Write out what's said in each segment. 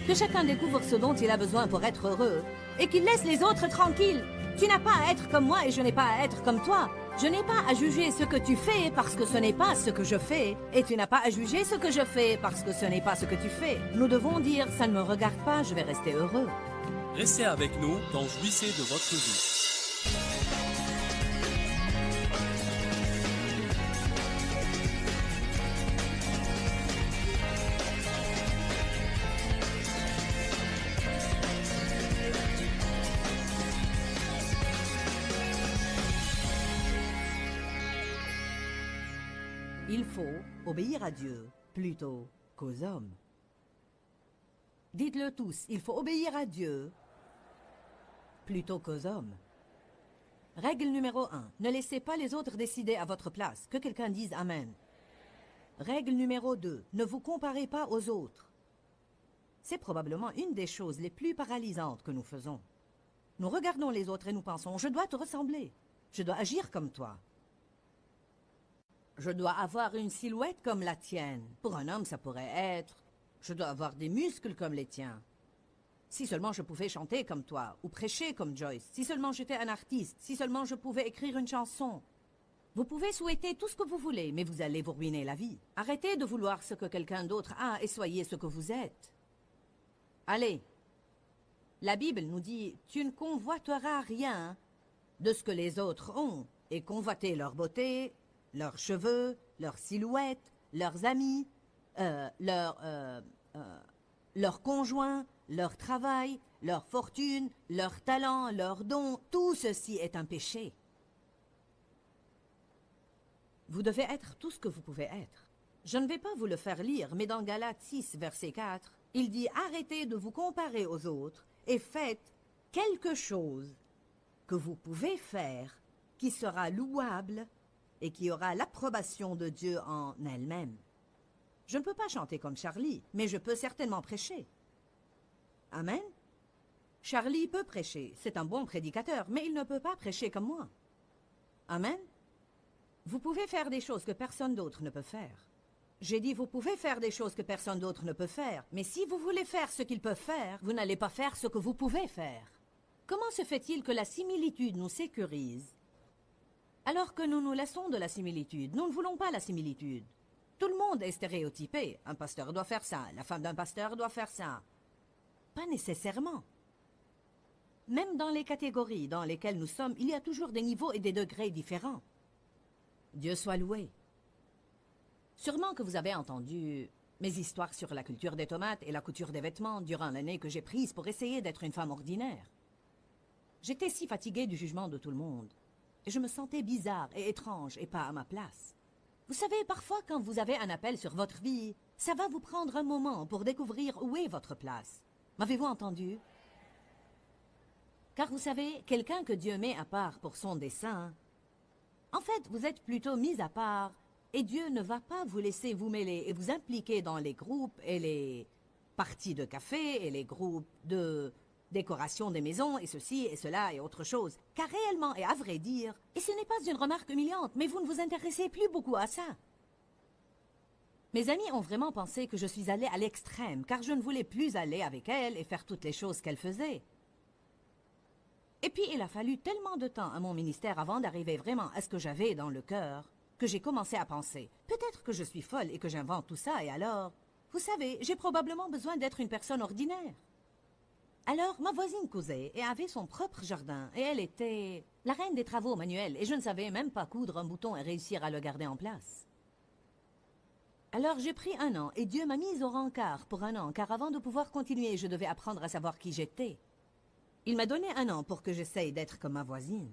Que chacun découvre ce dont il a besoin pour être heureux et qu'il laisse les autres tranquilles. Tu n'as pas à être comme moi et je n'ai pas à être comme toi. Je n'ai pas à juger ce que tu fais parce que ce n'est pas ce que je fais. Et tu n'as pas à juger ce que je fais parce que ce n'est pas ce que tu fais. Nous devons dire, ça ne me regarde pas, je vais rester heureux. Restez avec nous dans Jouissez de votre vie. Il faut obéir à Dieu plutôt qu'aux hommes. Dites-le tous, il faut obéir à Dieu plutôt qu'aux hommes. Règle numéro 1, ne laissez pas les autres décider à votre place. Que quelqu'un dise Amen. Règle numéro 2, ne vous comparez pas aux autres. C'est probablement une des choses les plus paralysantes que nous faisons. Nous regardons les autres et nous pensons, je dois te ressembler, je dois agir comme toi. Je dois avoir une silhouette comme la tienne. Pour un homme, ça pourrait être... Je dois avoir des muscles comme les tiens. Si seulement je pouvais chanter comme toi, ou prêcher comme Joyce. Si seulement j'étais un artiste. Si seulement je pouvais écrire une chanson. Vous pouvez souhaiter tout ce que vous voulez, mais vous allez vous ruiner la vie. Arrêtez de vouloir ce que quelqu'un d'autre a et soyez ce que vous êtes. Allez. La Bible nous dit, tu ne convoiteras rien de ce que les autres ont, et convoiter leur beauté... leurs cheveux, leur silhouette, leurs amis, leur conjoint, leur travail, leur fortune, leur talent, leurs dons, tout ceci est un péché. Vous devez être tout ce que vous pouvez être. Je ne vais pas vous le faire lire, mais dans Galates 6, verset 4, il dit « Arrêtez de vous comparer aux autres et faites quelque chose que vous pouvez faire qui sera louable et qui aura l'approbation de Dieu en elle-même. Je ne peux pas chanter comme Charlie, mais je peux certainement prêcher. Amen. Charlie peut prêcher, c'est un bon prédicateur, mais il ne peut pas prêcher comme moi. Amen. Vous pouvez faire des choses que personne d'autre ne peut faire. J'ai dit, vous pouvez faire des choses que personne d'autre ne peut faire, mais si vous voulez faire ce qu'ils peuvent faire, vous n'allez pas faire ce que vous pouvez faire. Comment se fait-il que la similitude nous sécurise alors que nous nous laissons de la similitude? Nous ne voulons pas la similitude. Tout le monde est stéréotypé. Un pasteur doit faire ça, la femme d'un pasteur doit faire ça. Pas nécessairement. Même dans les catégories dans lesquelles nous sommes, il y a toujours des niveaux et des degrés différents. Dieu soit loué. Sûrement que vous avez entendu mes histoires sur la culture des tomates et la couture des vêtements durant l'année que j'ai prise pour essayer d'être une femme ordinaire. J'étais si fatiguée du jugement de tout le monde. Et je me sentais bizarre et étrange et pas à ma place. Vous savez, parfois quand vous avez un appel sur votre vie, ça va vous prendre un moment pour découvrir où est votre place. M'avez-vous entendu? Car vous savez, quelqu'un que Dieu met à part pour son dessein, en fait, vous êtes plutôt mis à part et Dieu ne va pas vous laisser vous mêler et vous impliquer dans les groupes et les parties de café et les groupes de... décoration des maisons, et ceci, et cela, et autre chose. Car réellement, et à vrai dire, et ce n'est pas une remarque humiliante, mais vous ne vous intéressez plus beaucoup à ça. Mes amis ont vraiment pensé que je suis allée à l'extrême, car je ne voulais plus aller avec elle et faire toutes les choses qu'elle faisait. Et puis, il a fallu tellement de temps à mon ministère avant d'arriver vraiment à ce que j'avais dans le cœur, que j'ai commencé à penser, peut-être que je suis folle et que j'invente tout ça, et alors, vous savez, j'ai probablement besoin d'être une personne ordinaire. Alors, ma voisine causait et avait son propre jardin, et elle était la reine des travaux manuels, et je ne savais même pas coudre un bouton et réussir à le garder en place. Alors j'ai pris un an, et Dieu m'a mise au rencard pour un an, car avant de pouvoir continuer, je devais apprendre à savoir qui j'étais. Il m'a donné un an pour que j'essaye d'être comme ma voisine.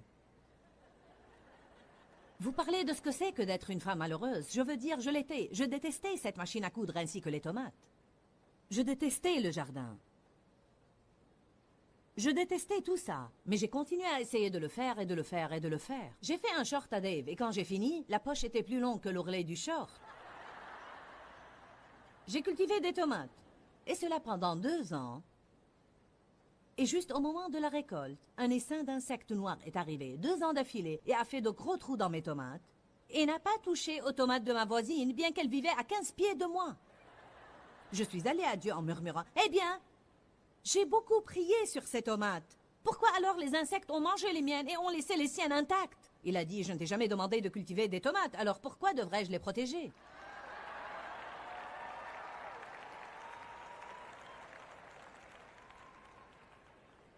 Vous parlez de ce que c'est que d'être une femme malheureuse. Je veux dire, je l'étais. Je détestais cette machine à coudre ainsi que les tomates. Je détestais le jardin. Je détestais tout ça, mais j'ai continué à essayer de le faire et de le faire et de le faire. J'ai fait un short à Dave et quand j'ai fini, la poche était plus longue que l'ourlet du short. J'ai cultivé des tomates, et cela pendant 2 ans. Et juste au moment de la récolte, un essaim d'insectes noirs est arrivé 2 ans d'affilée et a fait de gros trous dans mes tomates et n'a pas touché aux tomates de ma voisine, bien qu'elle vivait à 15 pieds de moi. Je suis allée à Dieu en murmurant « Eh bien, J'ai beaucoup prié sur ces tomates. Pourquoi alors les insectes ont mangé les miennes et ont laissé les siennes intactes? Il a dit, je ne t'ai jamais demandé de cultiver des tomates, alors pourquoi devrais-je les protéger?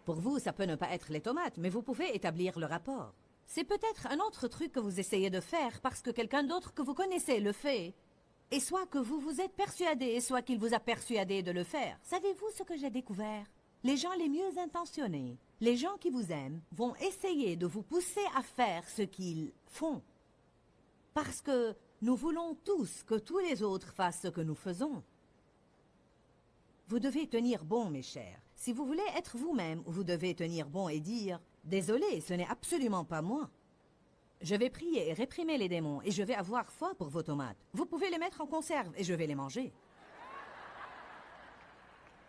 Pour vous, ça peut ne pas être les tomates, mais vous pouvez établir le rapport. C'est peut-être un autre truc que vous essayez de faire parce que quelqu'un d'autre que vous connaissez le fait. Et soit que vous vous êtes persuadé, soit qu'il vous a persuadé de le faire. Savez-vous ce que j'ai découvert? Les gens les mieux intentionnés, les gens qui vous aiment, vont essayer de vous pousser à faire ce qu'ils font. Parce que nous voulons tous que tous les autres fassent ce que nous faisons. Vous devez tenir bon, mes chers. Si vous voulez être vous-même, vous devez tenir bon et dire « Désolé, ce n'est absolument pas moi. Je vais prier et réprimer les démons et je vais avoir foi pour vos tomates. Vous pouvez les mettre en conserve et je vais les manger. »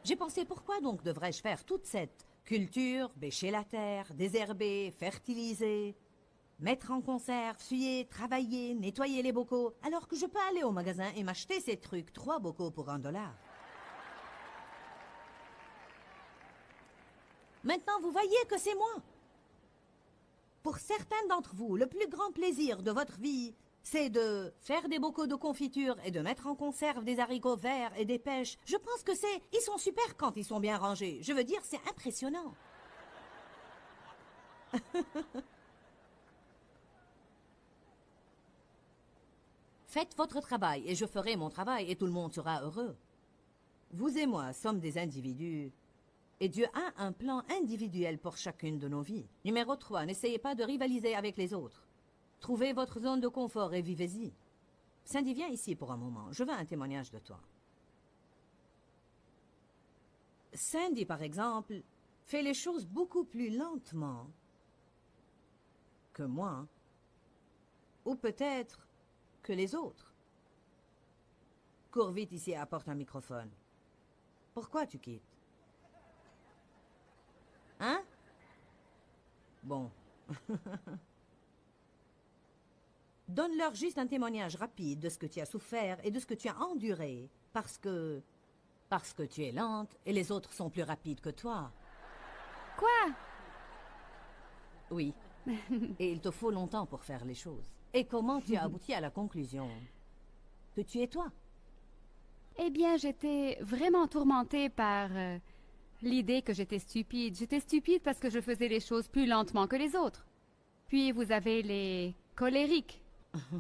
J'ai pensé pourquoi donc devrais-je faire toute cette culture, bêcher la terre, désherber, fertiliser, mettre en conserve, suyer, travailler, nettoyer les bocaux, alors que je peux aller au magasin et m'acheter ces trucs, 3 bocaux pour $1. Maintenant, vous voyez que c'est moi. Pour certains d'entre vous, le plus grand plaisir de votre vie, c'est de faire des bocaux de confiture et de mettre en conserve des haricots verts et des pêches. Je pense que c'est... Ils sont super quand ils sont bien rangés. Je veux dire, c'est impressionnant. Faites votre travail et je ferai mon travail et tout le monde sera heureux. Vous et moi sommes des individus. Et Dieu a un plan individuel pour chacune de nos vies. Numéro 3, n'essayez pas de rivaliser avec les autres. Trouvez votre zone de confort et vivez-y. Cindy, viens ici pour un moment. Je veux un témoignage de toi. Cindy, par exemple, fait les choses beaucoup plus lentement que moi. Ou peut-être que les autres. Cours vite ici et apporte un microphone. Pourquoi tu quittes? Hein? Bon. Donne-leur juste un témoignage rapide de ce que tu as souffert et de ce que tu as enduré, parce que tu es lente et les autres sont plus rapides que toi. Quoi? Oui. Et il te faut longtemps pour faire les choses. Et comment tu as abouti à la conclusion que tu es toi? Eh bien, j'étais vraiment tourmentée par l'idée que j'étais stupide. J'étais stupide parce que je faisais les choses plus lentement que les autres. Puis vous avez les colériques.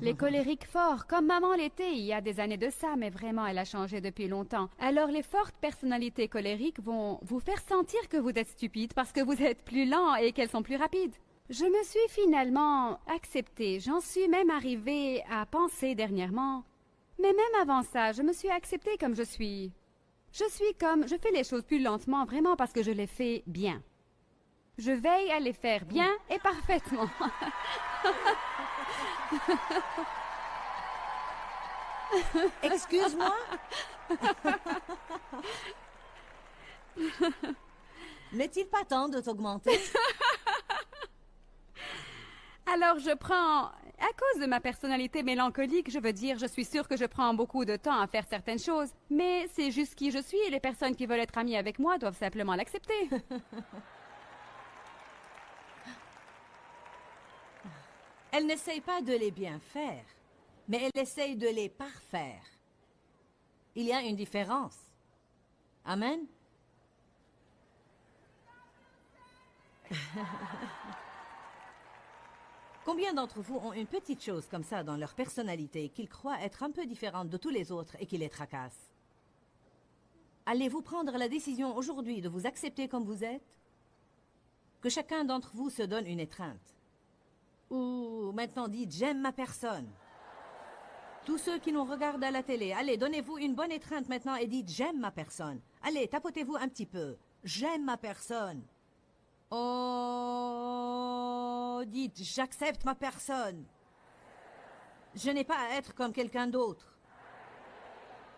Les colériques forts, comme maman l'était il y a des années de ça, mais vraiment elle a changé depuis longtemps. Alors les fortes personnalités colériques vont vous faire sentir que vous êtes stupide parce que vous êtes plus lent et qu'elles sont plus rapides. Je me suis finalement acceptée. J'en suis même arrivée à penser dernièrement. Mais même avant ça, je me suis acceptée comme je suis. Je fais les choses plus lentement vraiment parce que je les fais bien. Je veille à les faire bien et parfaitement. Excuse-moi? N'est-il pas temps de t'augmenter? Alors je prends, à cause de ma personnalité mélancolique, je veux dire, je suis sûre que je prends beaucoup de temps à faire certaines choses. Mais c'est juste qui je suis et les personnes qui veulent être amies avec moi doivent simplement l'accepter. Elle n'essaye pas de les bien faire, mais elle essaye de les parfaire. Il y a une différence. Amen? Combien d'entre vous ont une petite chose comme ça dans leur personnalité qu'ils croient être un peu différente de tous les autres et qui les tracasse? Allez-vous prendre la décision aujourd'hui de vous accepter comme vous êtes? Que chacun d'entre vous se donne une étreinte. Ou maintenant dites « j'aime ma personne ». Tous ceux qui nous regardent à la télé, allez, donnez-vous une bonne étreinte maintenant et dites « j'aime ma personne ». Allez, tapotez-vous un petit peu. « J'aime ma personne ». Oh, dites « j'accepte ma personne ». Je n'ai pas à être comme quelqu'un d'autre.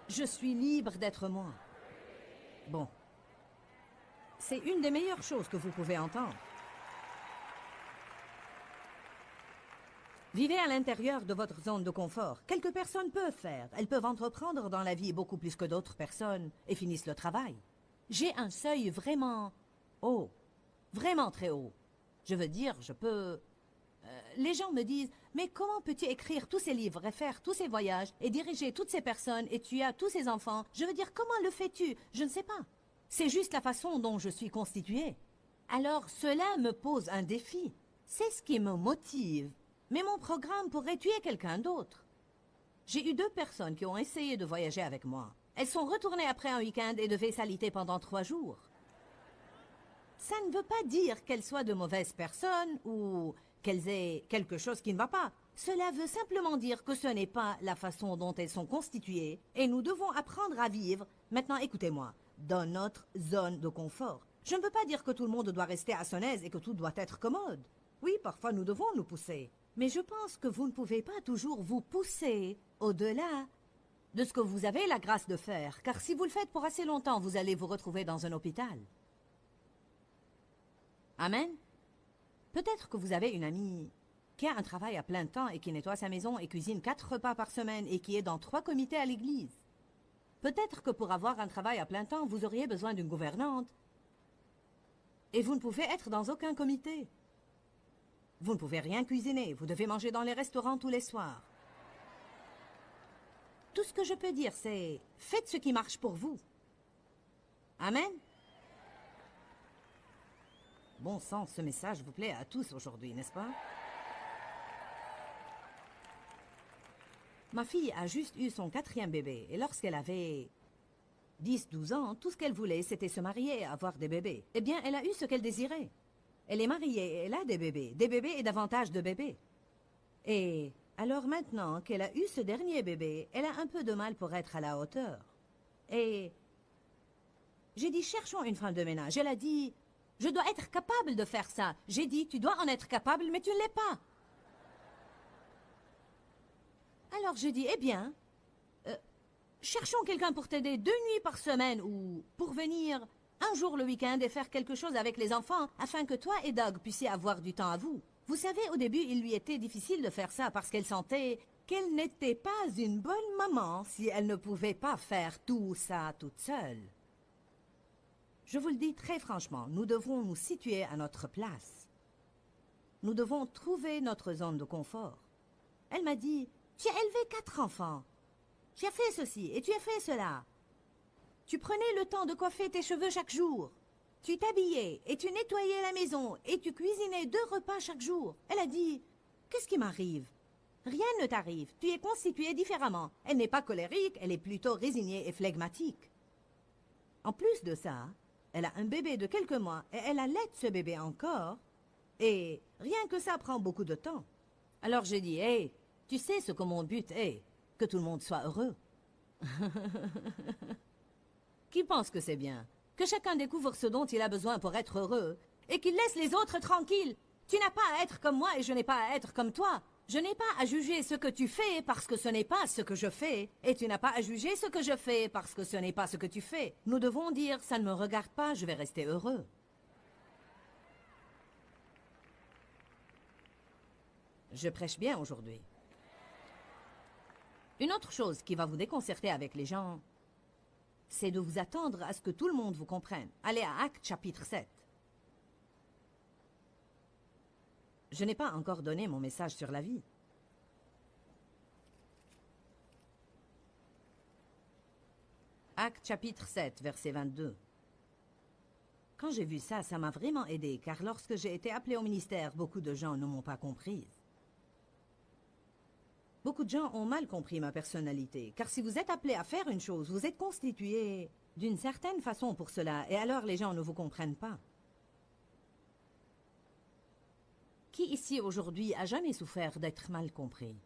Je suis libre d'être moi. Bon. C'est une des meilleures choses que vous pouvez entendre. Vivez à l'intérieur de votre zone de confort. Quelques personnes peuvent faire. Elles peuvent entreprendre dans la vie beaucoup plus que d'autres personnes et finissent le travail. J'ai un seuil vraiment haut, vraiment très haut. Je veux dire, je peux... les gens me disent, mais comment peux-tu écrire tous ces livres et faire tous ces voyages et diriger toutes ces personnes et tu as tous ces enfants? Je veux dire, comment le fais-tu? Je ne sais pas. C'est juste la façon dont je suis constituée. Alors cela me pose un défi. C'est ce qui me motive. Mais mon programme pourrait tuer quelqu'un d'autre. J'ai eu 2 personnes qui ont essayé de voyager avec moi. Elles sont retournées après un week-end et devaient s'aliter pendant 3 jours. Ça ne veut pas dire qu'elles soient de mauvaises personnes ou qu'elles aient quelque chose qui ne va pas. Cela veut simplement dire que ce n'est pas la façon dont elles sont constituées et nous devons apprendre à vivre, maintenant écoutez-moi, dans notre zone de confort. Je ne veux pas dire que tout le monde doit rester à son aise et que tout doit être commode. Oui, parfois nous devons nous pousser. Mais je pense que vous ne pouvez pas toujours vous pousser au-delà de ce que vous avez la grâce de faire, car si vous le faites pour assez longtemps, vous allez vous retrouver dans un hôpital. Amen. Peut-être que vous avez une amie qui a un travail à plein temps et qui nettoie sa maison et cuisine 4 repas par semaine et qui est dans 3 comités à l'église. Peut-être que pour avoir un travail à plein temps, vous auriez besoin d'une gouvernante. Et vous ne pouvez être dans aucun comité. Vous ne pouvez rien cuisiner, vous devez manger dans les restaurants tous les soirs. Tout ce que je peux dire, c'est faites ce qui marche pour vous. Amen. Bon sang, ce message vous plaît à tous aujourd'hui, n'est-ce pas? Ma fille a juste eu son 4e bébé, et lorsqu'elle avait 10-12 ans, tout ce qu'elle voulait, c'était se marier et avoir des bébés. Eh bien, elle a eu ce qu'elle désirait. Elle est mariée et elle a des bébés et davantage de bébés. Et alors maintenant qu'elle a eu ce dernier bébé, elle a un peu de mal pour être à la hauteur. Et j'ai dit, cherchons une femme de ménage. Elle a dit, je dois être capable de faire ça. J'ai dit, tu dois en être capable, mais tu ne l'es pas. Alors j'ai dit, eh bien, cherchons quelqu'un pour t'aider 2 nuits par semaine ou pour venir un jour le week-end et faire quelque chose avec les enfants afin que toi et Doug puissiez avoir du temps à vous. Vous savez, au début, il lui était difficile de faire ça parce qu'elle sentait qu'elle n'était pas une bonne maman si elle ne pouvait pas faire tout ça toute seule. Je vous le dis très franchement, nous devons nous situer à notre place. Nous devons trouver notre zone de confort. Elle m'a dit, tu as élevé 4 enfants. Tu as fait ceci et tu as fait cela. Tu prenais le temps de coiffer tes cheveux chaque jour. Tu t'habillais et tu nettoyais la maison et tu cuisinais 2 repas chaque jour. Elle a dit, qu'est-ce qui m'arrive? Rien ne t'arrive, tu es constituée différemment. Elle n'est pas colérique, elle est plutôt résignée et flegmatique. En plus de ça, elle a un bébé de quelques mois et elle allaite ce bébé encore. Et rien que ça prend beaucoup de temps. Alors j'ai dit, hey, tu sais ce que mon but est? Que tout le monde soit heureux. Qui pense que c'est bien? Que chacun découvre ce dont il a besoin pour être heureux et qu'il laisse les autres tranquilles. Tu n'as pas à être comme moi et je n'ai pas à être comme toi. Je n'ai pas à juger ce que tu fais parce que ce n'est pas ce que je fais. Et tu n'as pas à juger ce que je fais parce que ce n'est pas ce que tu fais. Nous devons dire, ça ne me regarde pas, je vais rester heureux. Je prêche bien aujourd'hui. Une autre chose qui va vous déconcerter avec les gens, c'est de vous attendre à ce que tout le monde vous comprenne. Allez à Actes chapitre 7. Je n'ai pas encore donné mon message sur la vie. Actes chapitre 7, verset 22. Quand j'ai vu ça, ça m'a vraiment aidé, car lorsque j'ai été appelée au ministère, beaucoup de gens ne m'ont pas comprise. Beaucoup de gens ont mal compris ma personnalité, car si vous êtes appelé à faire une chose, vous êtes constitué d'une certaine façon pour cela, et alors les gens ne vous comprennent pas. Qui ici aujourd'hui a jamais souffert d'être mal compris?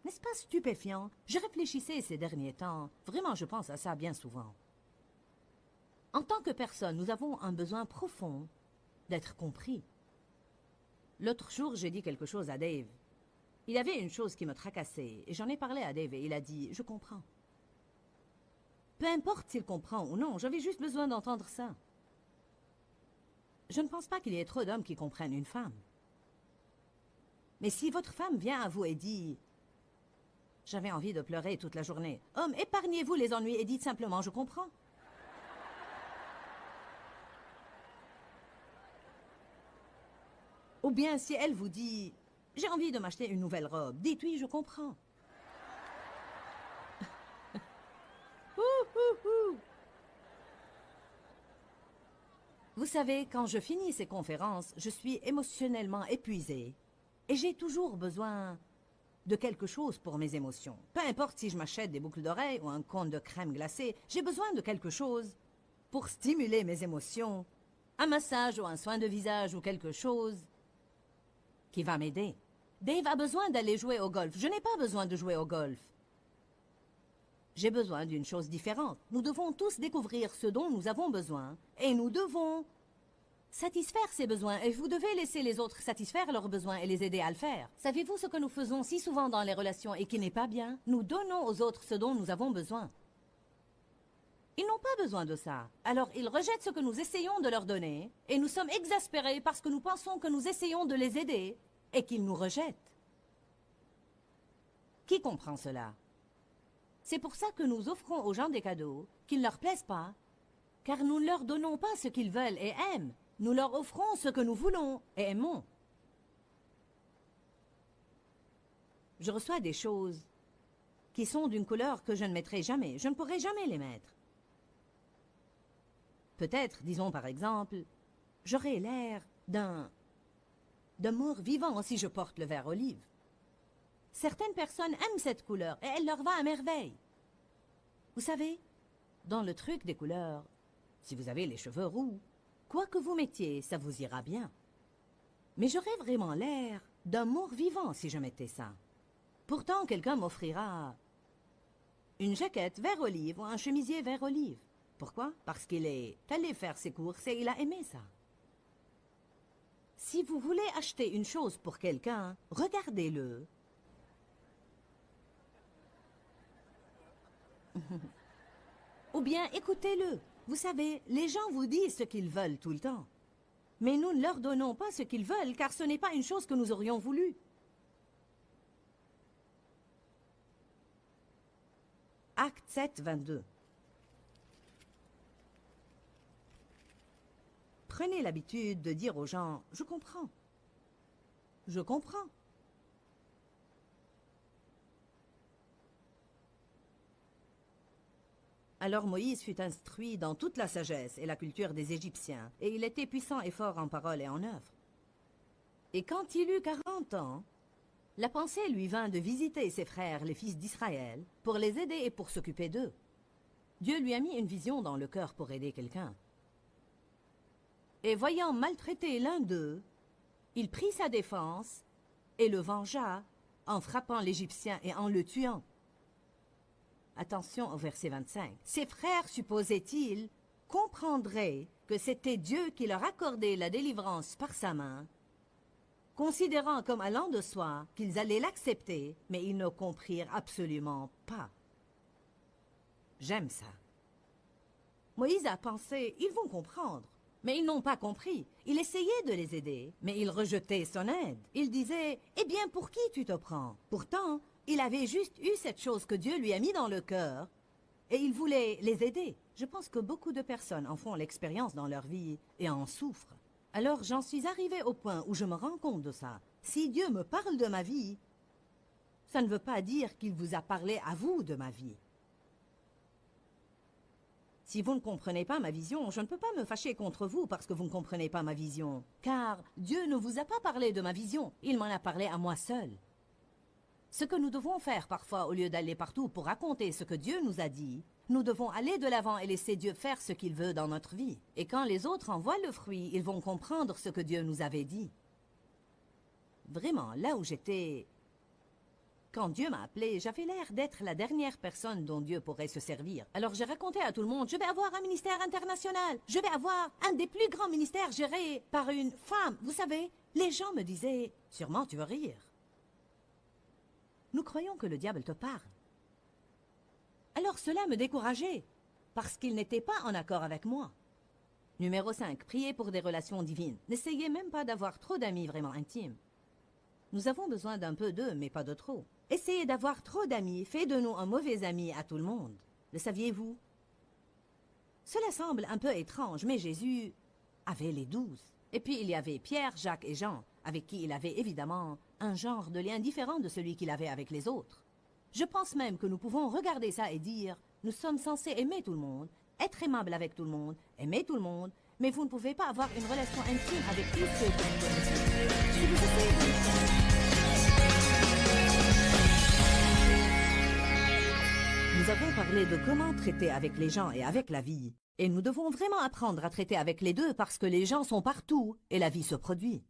N'est-ce pas stupéfiant? Je réfléchissais ces derniers temps, vraiment je pense à ça bien souvent. En tant que personne, nous avons un besoin profond d'être compris. L'autre jour, j'ai dit quelque chose à Dave. Il y avait une chose qui me tracassait, et j'en ai parlé à Dave, et il a dit « Je comprends ». Peu importe s'il comprend ou non, j'avais juste besoin d'entendre ça. Je ne pense pas qu'il y ait trop d'hommes qui comprennent une femme. Mais si votre femme vient à vous et dit « J'avais envie de pleurer toute la journée », homme, épargnez-vous les ennuis et dites simplement « Je comprends ». Ou bien si elle vous dit « J'ai envie de m'acheter une nouvelle robe », dites « Oui, je comprends ». Vous savez, quand je finis ces conférences, je suis émotionnellement épuisée. Et j'ai toujours besoin de quelque chose pour mes émotions. Peu importe si je m'achète des boucles d'oreilles ou un cône de crème glacée, j'ai besoin de quelque chose pour stimuler mes émotions. Un massage ou un soin de visage ou quelque chose qui va m'aider. Dave a besoin d'aller jouer au golf. Je n'ai pas besoin de jouer au golf. J'ai besoin d'une chose différente. Nous devons tous découvrir ce dont nous avons besoin et nous devons satisfaire ces besoins et vous devez laisser les autres satisfaire leurs besoins et les aider à le faire. Savez-vous ce que nous faisons si souvent dans les relations et qui n'est pas bien? Nous donnons aux autres ce dont nous avons besoin. Ils n'ont pas besoin de ça. Alors ils rejettent ce que nous essayons de leur donner et nous sommes exaspérés parce que nous pensons que nous essayons de les aider et qu'ils nous rejettent. Qui comprend cela? C'est pour ça que nous offrons aux gens des cadeaux qui ne leur plaisent pas, car nous ne leur donnons pas ce qu'ils veulent et aiment. Nous leur offrons ce que nous voulons et aimons. Je reçois des choses qui sont d'une couleur que je ne mettrai jamais. Je ne pourrai jamais les mettre. Peut-être, disons par exemple, j'aurai l'air d'un mort vivant si je porte le vert olive. Certaines personnes aiment cette couleur et elle leur va à merveille. Vous savez, dans le truc des couleurs, si vous avez les cheveux roux, quoi que vous mettiez, ça vous ira bien. Mais j'aurais vraiment l'air d'un mort vivant si je mettais ça. Pourtant, quelqu'un m'offrira une jaquette vert olive ou un chemisier vert olive. Pourquoi? Parce qu'il est allé faire ses courses et il a aimé ça. Si vous voulez acheter une chose pour quelqu'un, regardez-le. Ou bien écoutez-le. Vous savez, les gens vous disent ce qu'ils veulent tout le temps. Mais nous ne leur donnons pas ce qu'ils veulent, car ce n'est pas une chose que nous aurions voulu. Acte 7, 22. Prenez l'habitude de dire aux gens « Je comprends. Je comprends. » Alors Moïse fut instruit dans toute la sagesse et la culture des Égyptiens, et il était puissant et fort en parole et en œuvre. Et quand il eut 40 ans, la pensée lui vint de visiter ses frères, les fils d'Israël, pour les aider et pour s'occuper d'eux. Dieu lui a mis une vision dans le cœur pour aider quelqu'un. Et voyant maltraiter l'un d'eux, il prit sa défense et le vengea en frappant l'Égyptien et en le tuant. Attention au verset 25. Ses frères, supposait-il, comprendraient que c'était Dieu qui leur accordait la délivrance par sa main, considérant comme allant de soi qu'ils allaient l'accepter, mais ils ne comprirent absolument pas. J'aime ça. Moïse a pensé, ils vont comprendre. Mais ils n'ont pas compris. Il essayait de les aider, mais ils rejetaient son aide. Il disait, « Eh bien, pour qui tu te prends ?» Pourtant, il avait juste eu cette chose que Dieu lui a mis dans le cœur, et il voulait les aider. Je pense que beaucoup de personnes en font l'expérience dans leur vie et en souffrent. Alors j'en suis arrivée au point où je me rends compte de ça. Si Dieu me parle de ma vie, ça ne veut pas dire qu'il vous a parlé à vous de ma vie. Si vous ne comprenez pas ma vision, je ne peux pas me fâcher contre vous parce que vous ne comprenez pas ma vision. Car Dieu ne vous a pas parlé de ma vision, il m'en a parlé à moi seul. Ce que nous devons faire parfois, au lieu d'aller partout pour raconter ce que Dieu nous a dit, nous devons aller de l'avant et laisser Dieu faire ce qu'il veut dans notre vie. Et quand les autres en voient le fruit, ils vont comprendre ce que Dieu nous avait dit. Vraiment, là où j'étais... Quand Dieu m'a appelé, j'avais l'air d'être la dernière personne dont Dieu pourrait se servir. Alors j'ai raconté à tout le monde, je vais avoir un ministère international. Je vais avoir un des plus grands ministères gérés par une femme. Vous savez, les gens me disaient, sûrement tu veux rire. Nous croyons que le diable te parle. Alors cela me décourageait, parce qu'il n'était pas en accord avec moi. Numéro 5, priez pour des relations divines. N'essayez même pas d'avoir trop d'amis vraiment intimes. Nous avons besoin d'un peu d'eux, mais pas de trop. Essayez d'avoir trop d'amis, fait de nous un mauvais ami à tout le monde. Le saviez-vous? Cela semble un peu étrange, mais Jésus avait les 12. Et puis il y avait Pierre, Jacques et Jean. avec qui il avait évidemment un genre de lien différent de celui qu'il avait avec les autres. Je pense même que nous pouvons regarder ça et dire, nous sommes censés aimer tout le monde, être aimable avec tout le monde, aimer tout le monde, mais vous ne pouvez pas avoir une relation intime avec tous ceux que vous connaissez. Si vous essayez de... Nous avons parlé de comment traiter avec les gens et avec la vie. Et nous devons vraiment apprendre à traiter avec les deux parce que les gens sont partout et la vie se produit.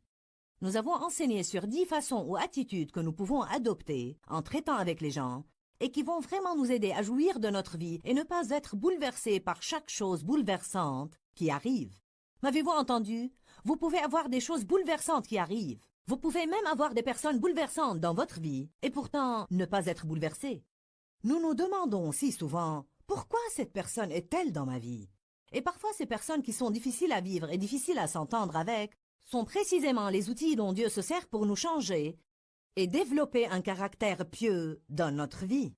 Nous avons enseigné sur 10 façons ou attitudes que nous pouvons adopter en traitant avec les gens et qui vont vraiment nous aider à jouir de notre vie et ne pas être bouleversés par chaque chose bouleversante qui arrive. M'avez-vous entendu? Vous pouvez avoir des choses bouleversantes qui arrivent. Vous pouvez même avoir des personnes bouleversantes dans votre vie et pourtant ne pas être bouleversés. Nous nous demandons si souvent, pourquoi cette personne est-elle dans ma vie? Et parfois ces personnes qui sont difficiles à vivre et difficiles à s'entendre avec sont précisément les outils dont Dieu se sert pour nous changer et développer un caractère pieux dans notre vie.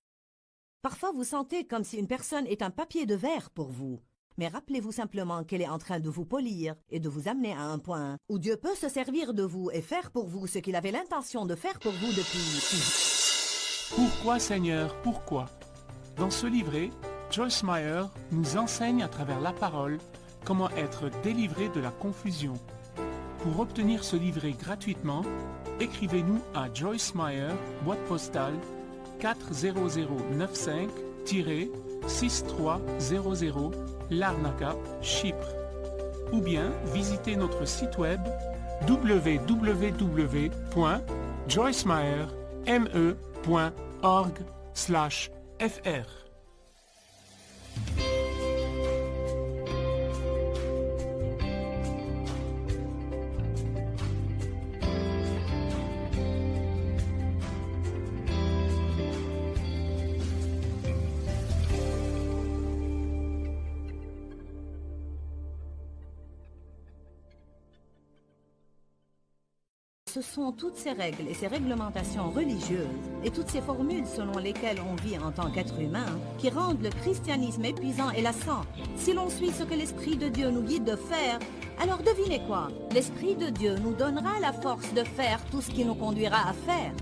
Parfois vous sentez comme si une personne est un papier de verre pour vous, mais rappelez-vous simplement qu'elle est en train de vous polir et de vous amener à un point où Dieu peut se servir de vous et faire pour vous ce qu'il avait l'intention de faire pour vous depuis... Pourquoi Seigneur, pourquoi? Dans ce livret, Joyce Meyer nous enseigne à travers la parole comment être délivré de la confusion. Pour obtenir ce livret gratuitement, écrivez-nous à Joyce Meyer, boîte postale 40095-6300 Larnaca, Chypre. Ou bien visitez notre site web www.joycemeyerme.org/fr. Ce sont toutes ces règles et ces réglementations religieuses et toutes ces formules selon lesquelles on vit en tant qu'être humain qui rendent le christianisme épuisant et lassant. Si l'on suit ce que l'Esprit de Dieu nous guide de faire, alors devinez quoi? L'Esprit de Dieu nous donnera la force de faire tout ce qui nous conduira à faire.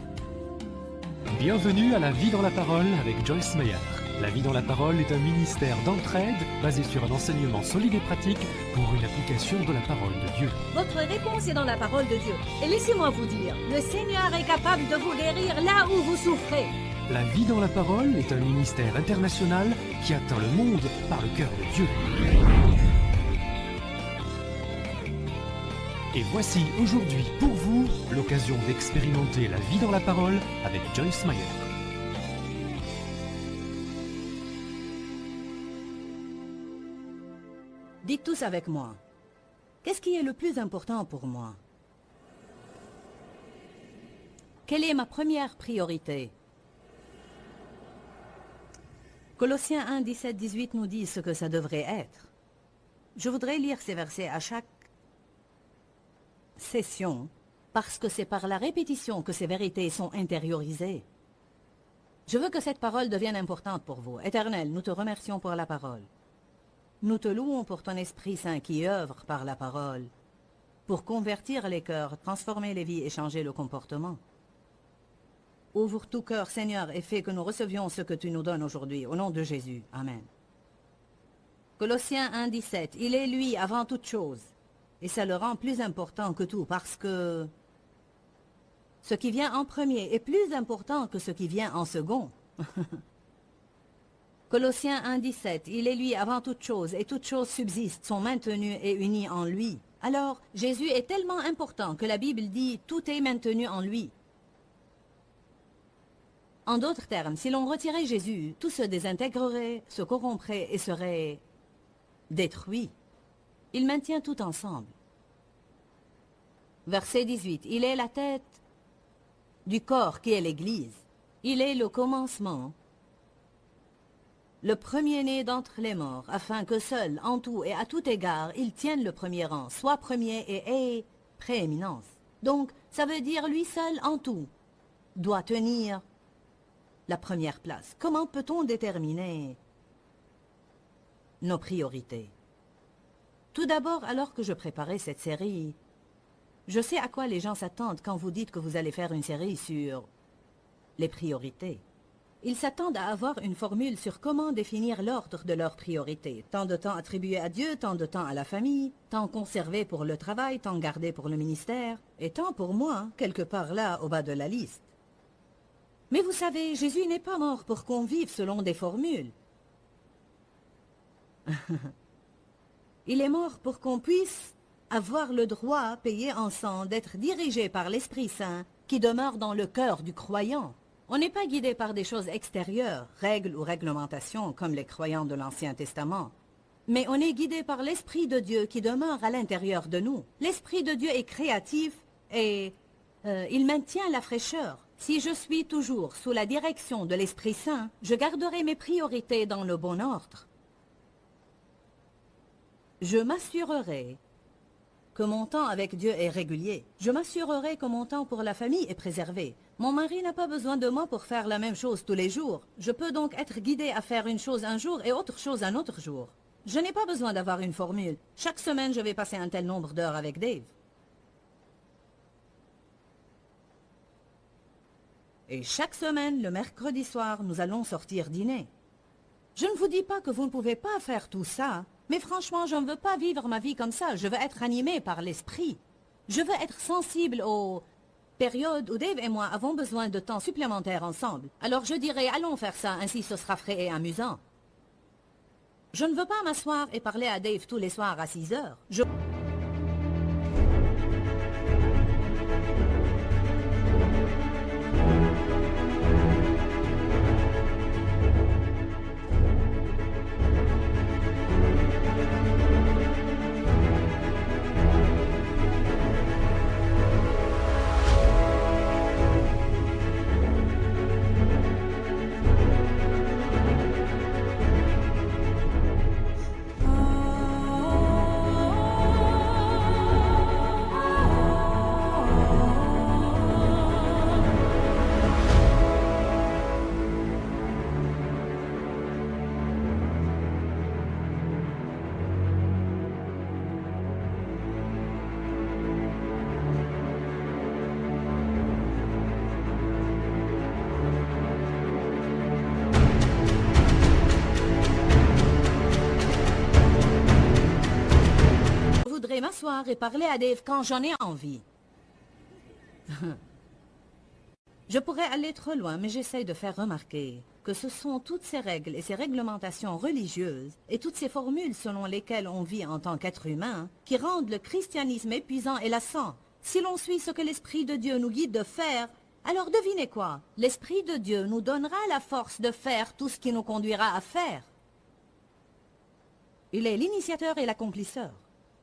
Bienvenue à La Vie dans la Parole avec Joyce Meyer. La Vie dans la Parole est un ministère d'entraide basé sur un enseignement solide et pratique pour une application de la parole de Dieu. Votre réponse est dans la parole de Dieu. Et laissez-moi vous dire, le Seigneur est capable de vous guérir là où vous souffrez. La Vie dans la Parole est un ministère international qui atteint le monde par le cœur de Dieu. Et voici aujourd'hui pour vous l'occasion d'expérimenter la vie dans la parole avec Joyce Meyer. Dites tous avec moi, qu'est-ce qui est le plus important pour moi? Quelle est ma première priorité? Colossiens 1, 17, 18 nous dit ce que ça devrait être. Je voudrais lire ces versets à chaque session, parce que c'est par la répétition que ces vérités sont intériorisées. Je veux que cette parole devienne importante pour vous. Éternel, nous te remercions pour la parole. Nous te louons pour ton Esprit Saint qui œuvre par la parole, pour convertir les cœurs, transformer les vies et changer le comportement. Ouvre tout cœur, Seigneur, et fais que nous recevions ce que tu nous donnes aujourd'hui. Au nom de Jésus. Amen. Colossiens 1, 17. Il est lui avant toute chose. Et ça le rend plus important que tout, parce que ce qui vient en premier est plus important que ce qui vient en second. Colossiens 1, 17. Il est lui avant toute chose, et toutes choses subsistent, sont maintenues et unies en lui. Alors, Jésus est tellement important que la Bible dit « tout est maintenu en lui ». En d'autres termes, si l'on retirait Jésus, tout se désintégrerait, se corromprait et serait détruit. Il maintient tout ensemble. Verset 18. Il est la tête du corps qui est l'Église. Il est le commencement, le premier-né d'entre les morts, afin que seul, en tout et à tout égard, il tienne le premier rang, soit premier et ait prééminence. Donc, ça veut dire lui seul en tout doit tenir la première place. Comment peut-on déterminer nos priorités? Tout d'abord, alors que je préparais cette série, Je sais à quoi les gens s'attendent quand vous dites que vous allez faire une série sur les priorités. Ils s'attendent à avoir une formule sur comment définir l'ordre de leurs priorités. Tant de temps attribué à Dieu, tant de temps à la famille, tant conservé pour le travail, tant gardé pour le ministère, et tant pour moi, quelque part là, au bas de la liste. Mais vous savez, Jésus n'est pas mort pour qu'on vive selon des formules. Il est mort pour qu'on puisse avoir le droit, payé en sang, d'être dirigé par l'Esprit Saint qui demeure dans le cœur du croyant. On n'est pas guidé par des choses extérieures, règles ou réglementations, comme les croyants de l'Ancien Testament. Mais on est guidé par l'Esprit de Dieu qui demeure à l'intérieur de nous. L'Esprit de Dieu est créatif et il maintient la fraîcheur. Si je suis toujours sous la direction de l'Esprit Saint, je garderai mes priorités dans le bon ordre. Je m'assurerai que mon temps avec Dieu est régulier. Je m'assurerai que mon temps pour la famille est préservé. Mon mari n'a pas besoin de moi pour faire la même chose tous les jours. Je peux donc être guidée à faire une chose un jour et autre chose un autre jour. Je n'ai pas besoin d'avoir une formule. Chaque semaine, je vais passer un tel nombre d'heures avec Dave. Et chaque semaine, le mercredi soir, nous allons sortir dîner. Je ne vous dis pas que vous ne pouvez pas faire tout ça, mais franchement, je ne veux pas vivre ma vie comme ça. Je veux être animée par l'esprit. Je veux être sensible aux périodes où Dave et moi avons besoin de temps supplémentaire ensemble. Alors je dirais, allons faire ça, ainsi ce sera frais et amusant. Je ne veux pas m'asseoir et parler à Dave tous les soirs à 6 heures. M'asseoir et parler à Dave quand j'en ai envie. Je pourrais aller trop loin, mais j'essaye de faire remarquer que ce sont toutes ces règles et ces réglementations religieuses et toutes ces formules selon lesquelles on vit en tant qu'être humain qui rendent le christianisme épuisant et lassant. Si l'on suit ce que l'Esprit de Dieu nous guide de faire, alors devinez quoi? L'Esprit de Dieu nous donnera la force de faire tout ce qui nous conduira à faire. Il est l'initiateur et l'accomplisseur.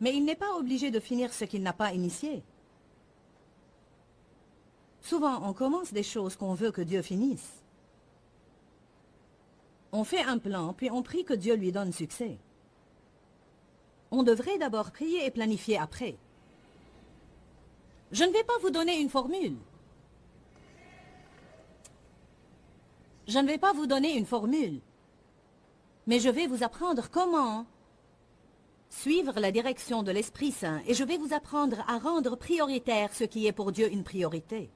Mais il n'est pas obligé de finir ce qu'il n'a pas initié. Souvent, on commence des choses qu'on veut que Dieu finisse. On fait un plan, puis on prie que Dieu lui donne succès. On devrait d'abord prier et planifier après. Je ne vais pas vous donner une formule. Je ne vais pas vous donner une formule. Mais je vais vous apprendre comment suivre la direction de l'Esprit Saint et je vais vous apprendre à rendre prioritaire ce qui est pour Dieu une priorité.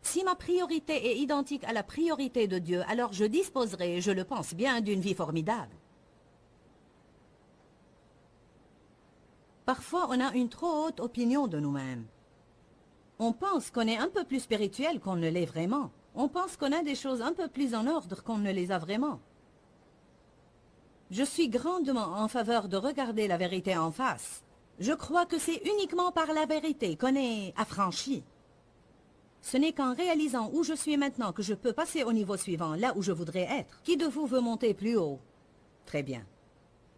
Si ma priorité est identique à la priorité de Dieu, alors je disposerai, je le pense bien, d'une vie formidable. Parfois, on a une trop haute opinion de nous-mêmes. On pense qu'on est un peu plus spirituel qu'on ne l'est vraiment. On pense qu'on a des choses un peu plus en ordre qu'on ne les a vraiment. Je suis grandement en faveur de regarder la vérité en face. Je crois que c'est uniquement par la vérité qu'on est affranchi. Ce n'est qu'en réalisant où je suis maintenant que je peux passer au niveau suivant, là où je voudrais être. Qui de vous veut monter plus haut? Très bien.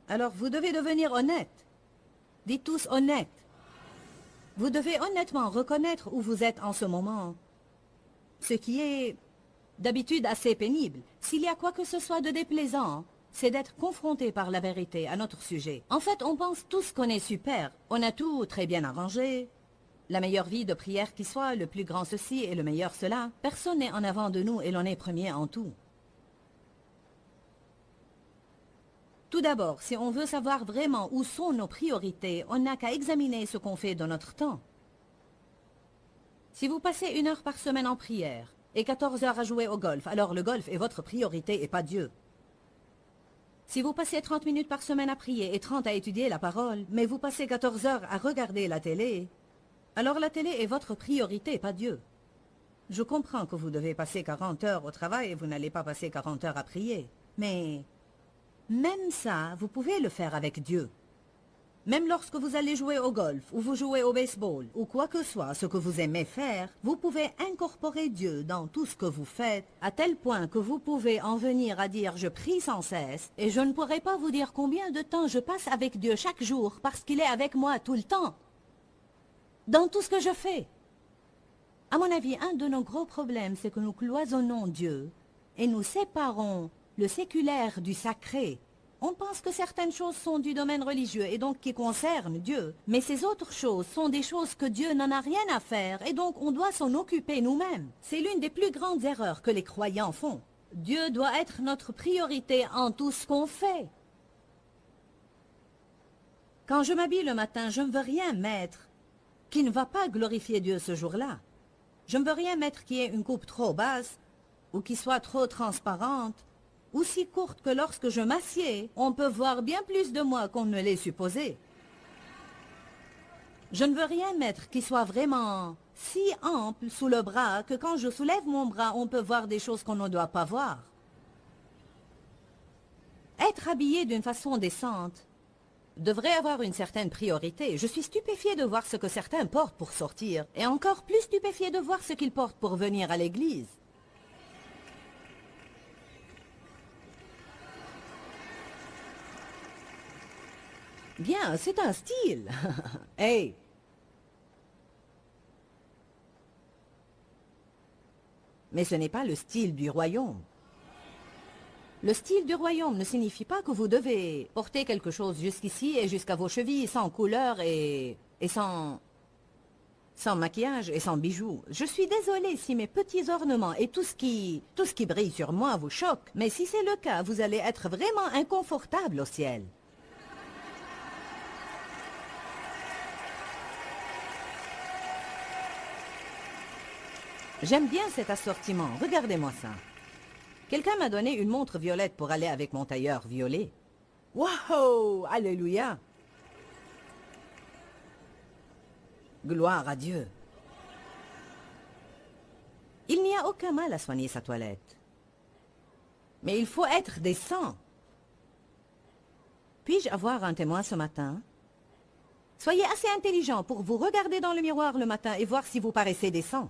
Alors vous devez devenir honnête. Dites tous honnête. Vous devez honnêtement reconnaître où vous êtes en ce moment. Ce qui est d'habitude assez pénible. S'il y a quoi que ce soit de déplaisant, c'est d'être confronté par la vérité à notre sujet. En fait, on pense tous qu'on est super. On a tout très bien arrangé. La meilleure vie de prière qui soit, le plus grand ceci et le meilleur cela. Personne n'est en avant de nous et l'on est premier en tout. Tout d'abord, si on veut savoir vraiment où sont nos priorités, on n'a qu'à examiner ce qu'on fait de notre temps. Si vous passez 1 heure par semaine en prière et 14 heures à jouer au golf, alors le golf est votre priorité et pas Dieu. Si vous passez 30 minutes par semaine à prier et 30 à étudier la parole, mais vous passez 14 heures à regarder la télé, alors la télé est votre priorité, pas Dieu. Je comprends que vous devez passer 40 heures au travail et vous n'allez pas passer 40 heures à prier. Mais même ça, vous pouvez le faire avec Dieu. Même lorsque vous allez jouer au golf, ou vous jouez au baseball, ou quoi que soit ce que vous aimez faire, vous pouvez incorporer Dieu dans tout ce que vous faites, à tel point que vous pouvez en venir à dire « je prie sans cesse » et je ne pourrai pas vous dire combien de temps je passe avec Dieu chaque jour parce qu'il est avec moi tout le temps, dans tout ce que je fais. À mon avis, un de nos gros problèmes, c'est que nous cloisonnons Dieu et nous séparons le séculaire du sacré. On pense que certaines choses sont du domaine religieux et donc qui concernent Dieu. Mais ces autres choses sont des choses que Dieu n'en a rien à faire et donc on doit s'en occuper nous-mêmes. C'est l'une des plus grandes erreurs que les croyants font. Dieu doit être notre priorité en tout ce qu'on fait. Quand je m'habille le matin, je ne veux rien mettre qui ne va pas glorifier Dieu ce jour-là. Je ne veux rien mettre qui ait une coupe trop basse ou qui soit trop transparente, ou si courte que lorsque je m'assieds, on peut voir bien plus de moi qu'on ne l'est supposé. Je ne veux rien mettre qui soit vraiment si ample sous le bras que quand je soulève mon bras, on peut voir des choses qu'on ne doit pas voir. Être habillé d'une façon décente devrait avoir une certaine priorité. Je suis stupéfiée de voir ce que certains portent pour sortir, et encore plus stupéfiée de voir ce qu'ils portent pour venir à l'église. Bien, c'est un style. Hey! Mais ce n'est pas le style du royaume. Le style du royaume ne signifie pas que vous devez porter quelque chose jusqu'ici et jusqu'à vos chevilles sans couleur et sans maquillage et sans bijoux. Je suis désolée si mes petits ornements et tout ce qui brille sur moi vous choque, mais si c'est le cas, vous allez être vraiment inconfortable au ciel. J'aime bien cet assortiment. Regardez-moi ça. Quelqu'un m'a donné une montre violette pour aller avec mon tailleur violet. Waouh! Alléluia! Gloire à Dieu. Il n'y a aucun mal à soigner sa toilette. Mais il faut être décent. Puis-je avoir un témoin ce matin? Soyez assez intelligent pour vous regarder dans le miroir le matin et voir si vous paraissez décent.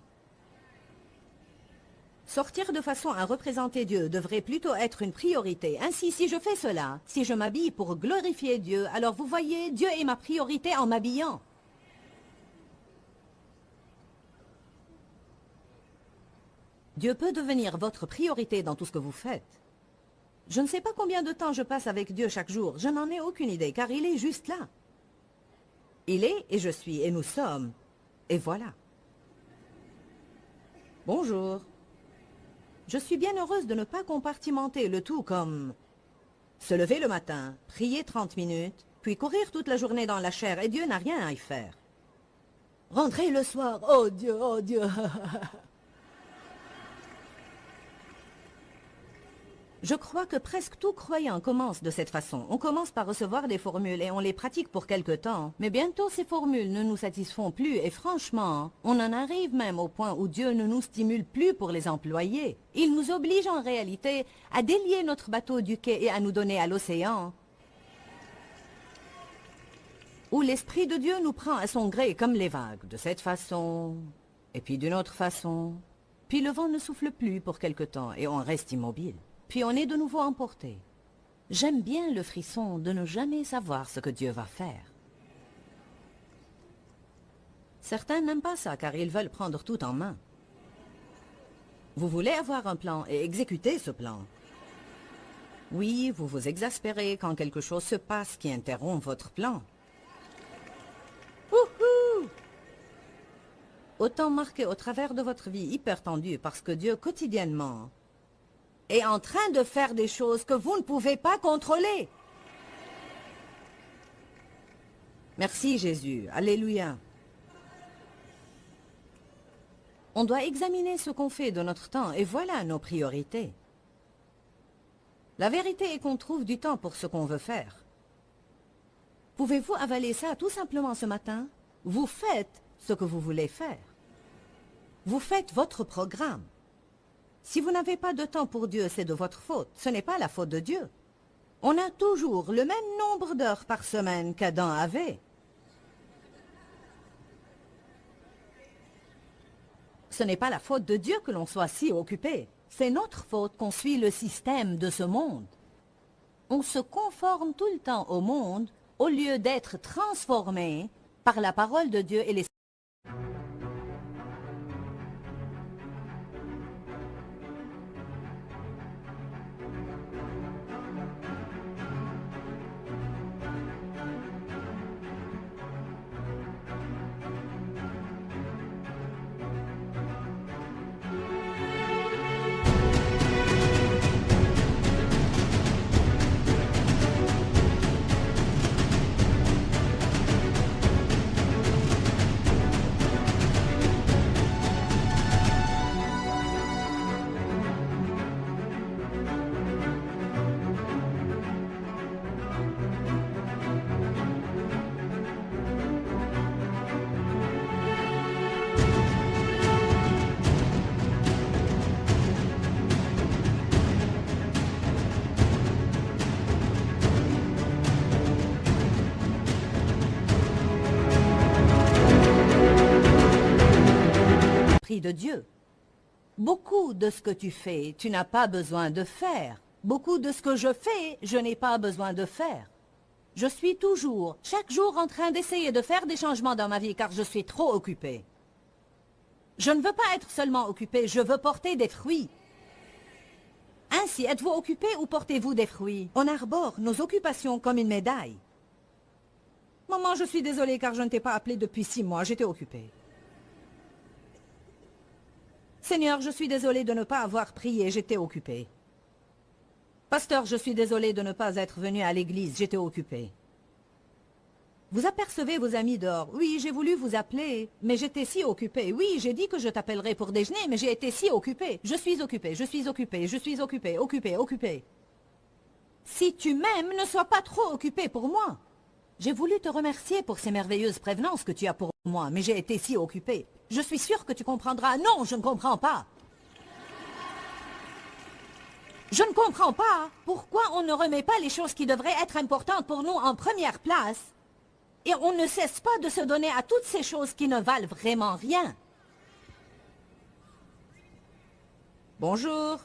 Sortir de façon à représenter Dieu devrait plutôt être une priorité. Ainsi, si je fais cela, si je m'habille pour glorifier Dieu, alors vous voyez, Dieu est ma priorité en m'habillant. Dieu peut devenir votre priorité dans tout ce que vous faites. Je ne sais pas combien de temps je passe avec Dieu chaque jour. Je n'en ai aucune idée, car il est juste là. Il est et je suis et nous sommes. Et voilà. Bonjour. Je suis bien heureuse de ne pas compartimenter le tout comme se lever le matin, prier 30 minutes, puis courir toute la journée dans la chair, et Dieu n'a rien à y faire. Rentrer le soir, oh Dieu, oh Dieu. Je crois que presque tout croyant commence de cette façon. On commence par recevoir des formules et on les pratique pour quelque temps. Mais bientôt ces formules ne nous satisfont plus et franchement, on en arrive même au point où Dieu ne nous stimule plus pour les employer. Il nous oblige en réalité à délier notre bateau du quai et à nous donner à l'océan, où l'Esprit de Dieu nous prend à son gré comme les vagues, de cette façon, et puis d'une autre façon. Puis le vent ne souffle plus pour quelque temps et on reste immobile. Puis on est de nouveau emporté. J'aime bien le frisson de ne jamais savoir ce que Dieu va faire. Certains n'aiment pas ça car ils veulent prendre tout en main. Vous voulez avoir un plan et exécuter ce plan. Oui, vous vous exaspérez quand quelque chose se passe qui interrompt votre plan. Wouhou! Autant marqué au travers de votre vie hyper tendue parce que Dieu quotidiennement est en train de faire des choses que vous ne pouvez pas contrôler. Merci Jésus. Alléluia. On doit examiner ce qu'on fait de notre temps et voilà nos priorités. La vérité est qu'on trouve du temps pour ce qu'on veut faire. Pouvez-vous avaler ça tout simplement ce matin? Vous faites ce que vous voulez faire. Vous faites votre programme. Si vous n'avez pas de temps pour Dieu, c'est de votre faute. Ce n'est pas la faute de Dieu. On a toujours le même nombre d'heures par semaine qu'Adam avait. Ce n'est pas la faute de Dieu que l'on soit si occupé. C'est notre faute qu'on suit le système de ce monde. On se conforme tout le temps au monde au lieu d'être transformé par la parole de Dieu et les... de Dieu. Beaucoup de ce que tu fais, tu n'as pas besoin de faire. Beaucoup de ce que je fais, je n'ai pas besoin de faire. Je suis toujours, chaque jour en train d'essayer de faire des changements dans ma vie car je suis trop occupé. Je ne veux pas être seulement occupé, je veux porter des fruits. Ainsi, êtes-vous occupé ou portez-vous des fruits? On arbore nos occupations comme une médaille. Maman, je suis désolée car je ne t'ai pas appelé depuis 6 mois, j'étais occupée. Seigneur, je suis désolée de ne pas avoir prié, j'étais occupée. Pasteur, je suis désolée de ne pas être venu à l'église, j'étais occupée. Vous apercevez vos amis dehors. Oui, j'ai voulu vous appeler, mais j'étais si occupée. Oui, j'ai dit que je t'appellerais pour déjeuner, mais j'ai été si occupée. Je suis occupée, je suis occupée, je suis occupée, occupée. Si tu m'aimes, ne sois pas trop occupée pour moi. J'ai voulu te remercier pour ces merveilleuses prévenances que tu as pour moi, mais j'ai été si occupée. Je suis sûre que tu comprendras. Non, je ne comprends pas. Je ne comprends pas pourquoi on ne remet pas les choses qui devraient être importantes pour nous en première place et on ne cesse pas de se donner à toutes ces choses qui ne valent vraiment rien. Bonjour.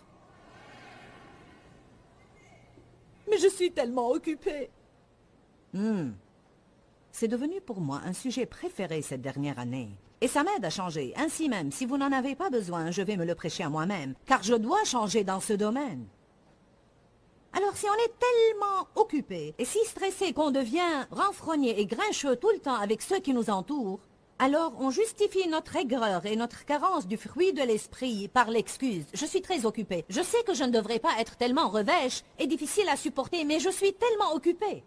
Mais je suis tellement occupée. C'est devenu pour moi un sujet préféré cette dernière année. Et ça m'aide à changer. Ainsi même, si vous n'en avez pas besoin, je vais me le prêcher à moi-même, car je dois changer dans ce domaine. Alors si on est tellement occupé et si stressé qu'on devient renfrogné et grincheux tout le temps avec ceux qui nous entourent, alors on justifie notre aigreur et notre carence du fruit de l'esprit par l'excuse. Je suis très occupée. Je sais que je ne devrais pas être tellement revêche et difficile à supporter, mais je suis tellement occupée.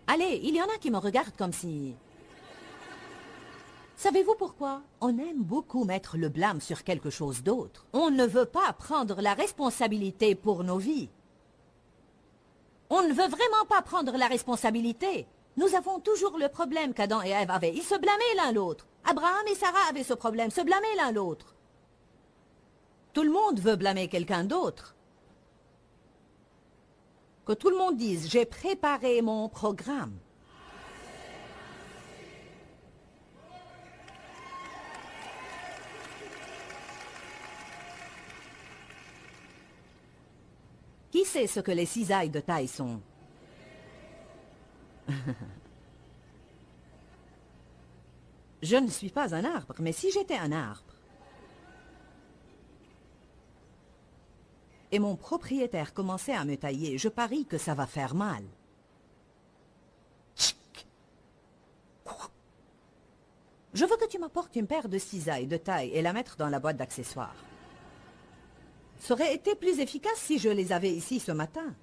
Allez, il y en a qui me regardent comme si... Savez-vous pourquoi? On aime beaucoup mettre le blâme sur quelque chose d'autre. On ne veut pas prendre la responsabilité pour nos vies. On ne veut vraiment pas prendre la responsabilité. Nous avons toujours le problème qu'Adam et Ève avaient. Ils se blâmaient l'un l'autre. Abraham et Sarah avaient ce problème, se blâmaient l'un l'autre. Tout le monde veut blâmer quelqu'un d'autre. Que tout le monde dise, j'ai préparé mon programme. Qui sait ce que les cisailles de taille sont? Je ne suis pas un arbre, mais si j'étais un arbre, et mon propriétaire commençait à me tailler, je parie que ça va faire mal. Je veux que tu m'apportes une paire de cisailles de taille et la mettre dans la boîte d'accessoires. Ça aurait été plus efficace si je les avais ici ce matin.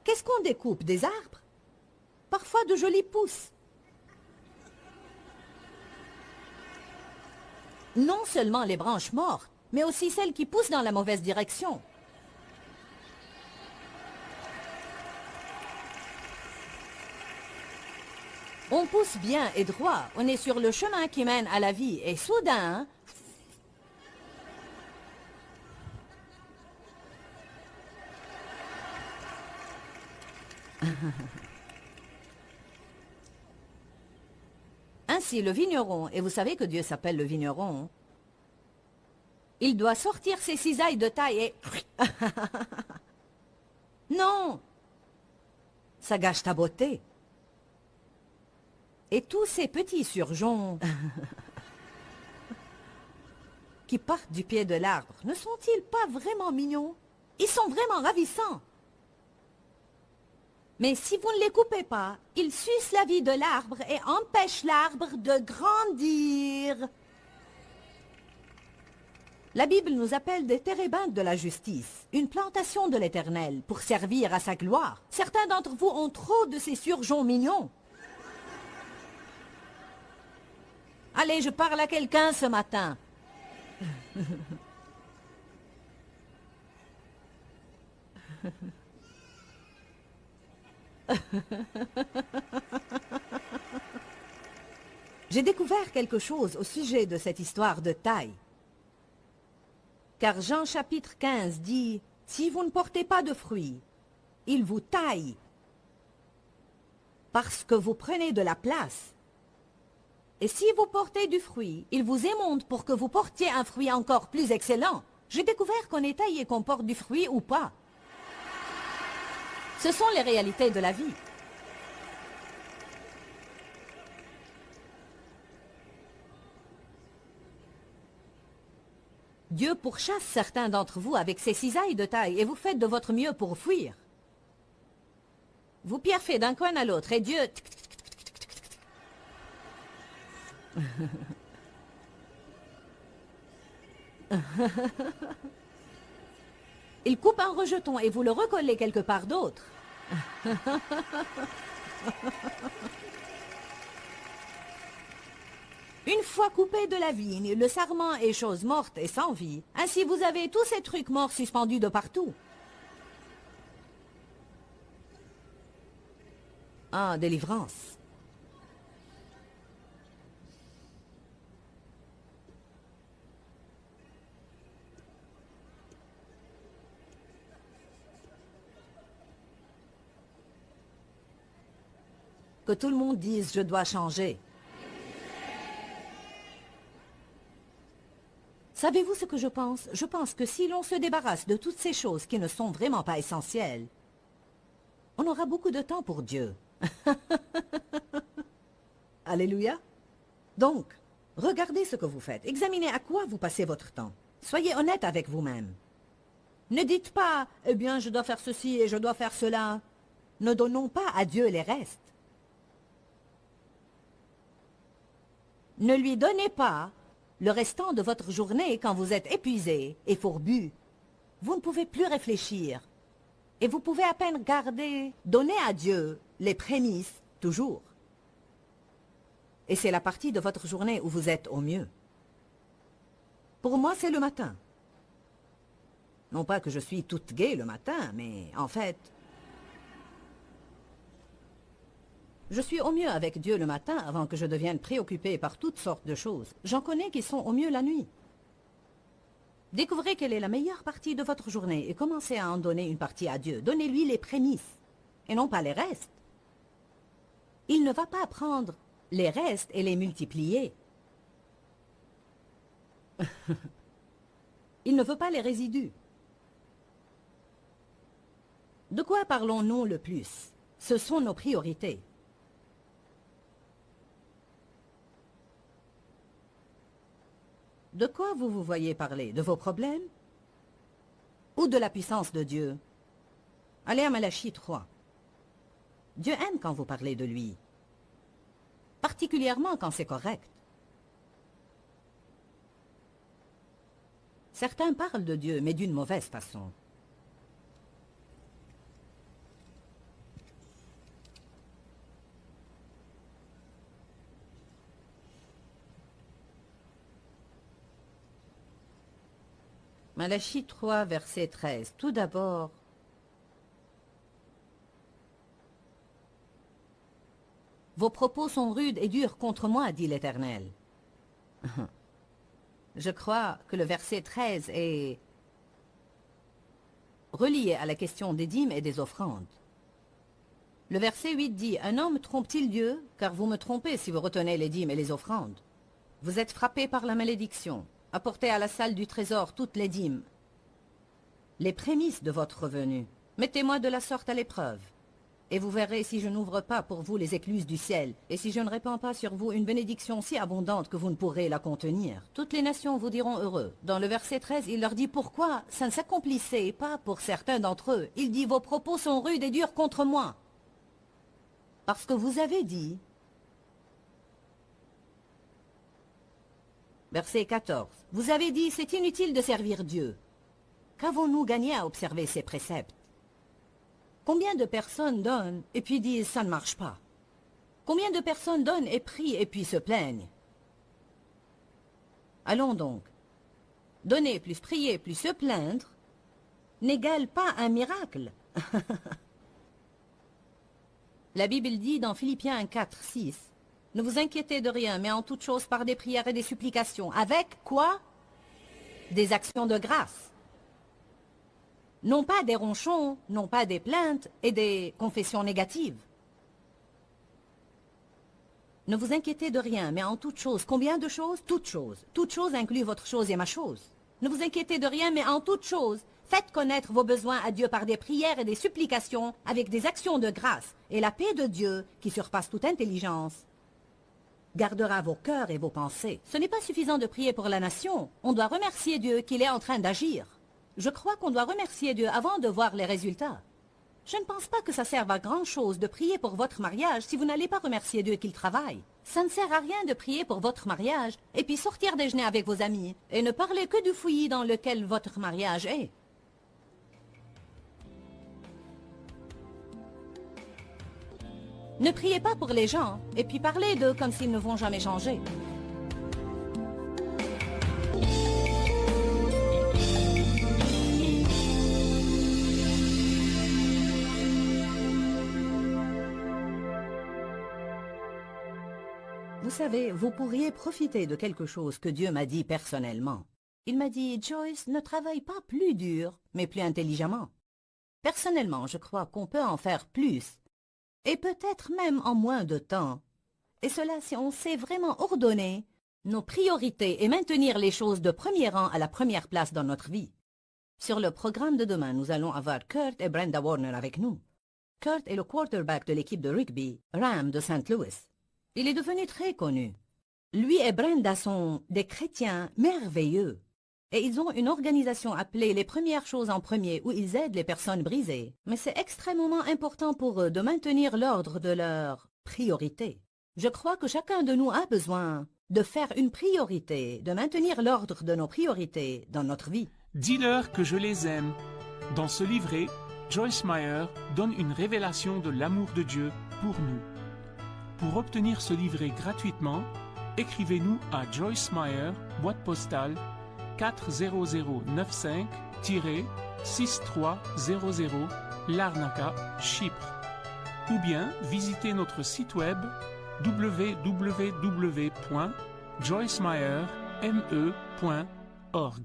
Qu'est-ce qu'on découpe? Des arbres? Parfois de jolies pousses. Non seulement les branches mortes, mais aussi celles qui poussent dans la mauvaise direction. On pousse bien et droit, on est sur le chemin qui mène à la vie, et soudain... Ainsi, le vigneron, et vous savez que Dieu s'appelle le vigneron, il doit sortir ses cisailles de taille et... Non! Ça gâche ta beauté. Et tous ces petits surgeons qui partent du pied de l'arbre, ne sont-ils pas vraiment mignons? Ils sont vraiment ravissants. Mais si vous ne les coupez pas, ils sucent la vie de l'arbre et empêchent l'arbre de grandir. La Bible nous appelle des térébintes de la justice, une plantation de l'Éternel, pour servir à sa gloire. Certains d'entre vous ont trop de ces surgeons mignons. Allez, je parle à quelqu'un ce matin. J'ai découvert quelque chose au sujet de cette histoire de taille. Car Jean chapitre 15 dit, « Si vous ne portez pas de fruits, il vous taille, parce que vous prenez de la place. Et si vous portez du fruit, il vous émonte pour que vous portiez un fruit encore plus excellent. » J'ai découvert qu'on est taillé, qu'on porte du fruit ou pas. Ce sont les réalités de la vie. Dieu pourchasse certains d'entre vous avec ses cisailles de taille et vous faites de votre mieux pour fuir. Vous pierrez d'un coin à l'autre et Dieu... Il coupe un rejeton et vous le recollez quelque part d'autre. Une fois coupé de la vigne, le sarment est chose morte et sans vie. Ainsi vous avez tous ces trucs morts suspendus de partout. Ah, délivrance. Que tout le monde dise « je dois changer ». Savez-vous ce que je pense? Je pense que si l'on se débarrasse de toutes ces choses qui ne sont vraiment pas essentielles, on aura beaucoup de temps pour Dieu. Alléluia. Donc, regardez ce que vous faites. Examinez à quoi vous passez votre temps. Soyez honnête avec vous-même. Ne dites pas « eh bien, je dois faire ceci et je dois faire cela ». Ne donnons pas à Dieu les restes. Ne lui donnez pas le restant de votre journée quand vous êtes épuisé et fourbu. Vous ne pouvez plus réfléchir. Et vous pouvez à peine donner à Dieu les prémices, toujours. Et c'est la partie de votre journée où vous êtes au mieux. Pour moi, c'est le matin. Non pas que je suis toute gaie le matin, mais en fait... Je suis au mieux avec Dieu le matin avant que je devienne préoccupé par toutes sortes de choses. J'en connais qui sont au mieux la nuit. Découvrez quelle est la meilleure partie de votre journée et commencez à en donner une partie à Dieu. Donnez-lui les prémices et non pas les restes. Il ne va pas prendre les restes et les multiplier. Il ne veut pas les résidus. De quoi parlons-nous le plus? Ce sont nos priorités. De quoi vous vous voyez parler? De vos problèmes? Ou de la puissance de Dieu? Allez à Malachie 3. Dieu aime quand vous parlez de lui. Particulièrement quand c'est correct. Certains parlent de Dieu, mais d'une mauvaise façon. Malachie 3, verset 13. Tout d'abord, vos propos sont rudes et durs contre moi, dit l'Éternel. Je crois que le verset 13 est relié à la question des dîmes et des offrandes. Le verset 8 dit « Un homme trompe-t-il Dieu? Car vous me trompez si vous retenez les dîmes et les offrandes. Vous êtes frappés par la malédiction. Apportez à la salle du trésor toutes les dîmes, les prémices de votre revenu. Mettez-moi de la sorte à l'épreuve. Et vous verrez si je n'ouvre pas pour vous les écluses du ciel, et si je ne répands pas sur vous une bénédiction si abondante que vous ne pourrez la contenir. Toutes les nations vous diront heureux. » Dans le verset 13, il leur dit pourquoi ça ne s'accomplissait pas pour certains d'entre eux. Il dit « Vos propos sont rudes et durs contre moi. Parce que vous avez dit... » Verset 14. « Vous avez dit, c'est inutile de servir Dieu. Qu'avons-nous gagné à observer ses préceptes? Combien de personnes donnent et puis disent, ça ne marche pas? Combien de personnes donnent et prient et puis se plaignent? Allons donc. Donner plus prier plus se plaindre n'égale pas un miracle. » La Bible dit dans Philippiens 4, 6, « Ne vous inquiétez de rien, mais en toute chose par des prières et des supplications. » Avec quoi? Des actions de grâce. Non pas des ronchons, non pas des plaintes et des confessions négatives. Ne vous inquiétez de rien, mais en toute chose. Combien de choses? Toute chose. Toute chose inclut votre chose et ma chose. Ne vous inquiétez de rien, mais en toute chose. Faites connaître vos besoins à Dieu par des prières et des supplications avec des actions de grâce. Et la paix de Dieu, qui surpasse toute intelligence, gardera vos cœurs et vos pensées. Ce n'est pas suffisant de prier pour la nation. On doit remercier Dieu qu'il est en train d'agir. Je crois qu'on doit remercier Dieu avant de voir les résultats. Je ne pense pas que ça serve à grand-chose de prier pour votre mariage si vous n'allez pas remercier Dieu qu'il travaille. Ça ne sert à rien de prier pour votre mariage et puis sortir déjeuner avec vos amis et ne parler que du fouillis dans lequel votre mariage est. Ne priez pas pour les gens et puis parlez d'eux comme s'ils ne vont jamais changer. Vous savez, vous pourriez profiter de quelque chose que Dieu m'a dit personnellement. Il m'a dit, Joyce, ne travaille pas plus dur, mais plus intelligemment. Personnellement, je crois qu'on peut en faire plus, et peut-être même en moins de temps. Et cela si on sait vraiment ordonner nos priorités et maintenir les choses de premier rang à la première place dans notre vie. Sur le programme de demain, nous allons avoir Kurt et Brenda Warner avec nous. Kurt est le quarterback de l'équipe de rugby Rams de St. Louis. Il est devenu très connu. Lui et Brenda sont des chrétiens merveilleux. Et ils ont une organisation appelée Les Premières Choses en Premier où ils aident les personnes brisées. Mais c'est extrêmement important pour eux de maintenir l'ordre de leurs priorités. Je crois que chacun de nous a besoin de faire une priorité, de maintenir l'ordre de nos priorités dans notre vie. Dis-leur que je les aime. Dans ce livret, Joyce Meyer donne une révélation de l'amour de Dieu pour nous. Pour obtenir ce livret gratuitement, écrivez-nous à Joyce Meyer, boîte postale 40095-6300 Larnaca, Chypre. Ou bien visitez notre site web www.joycemeyer.org.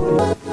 vous.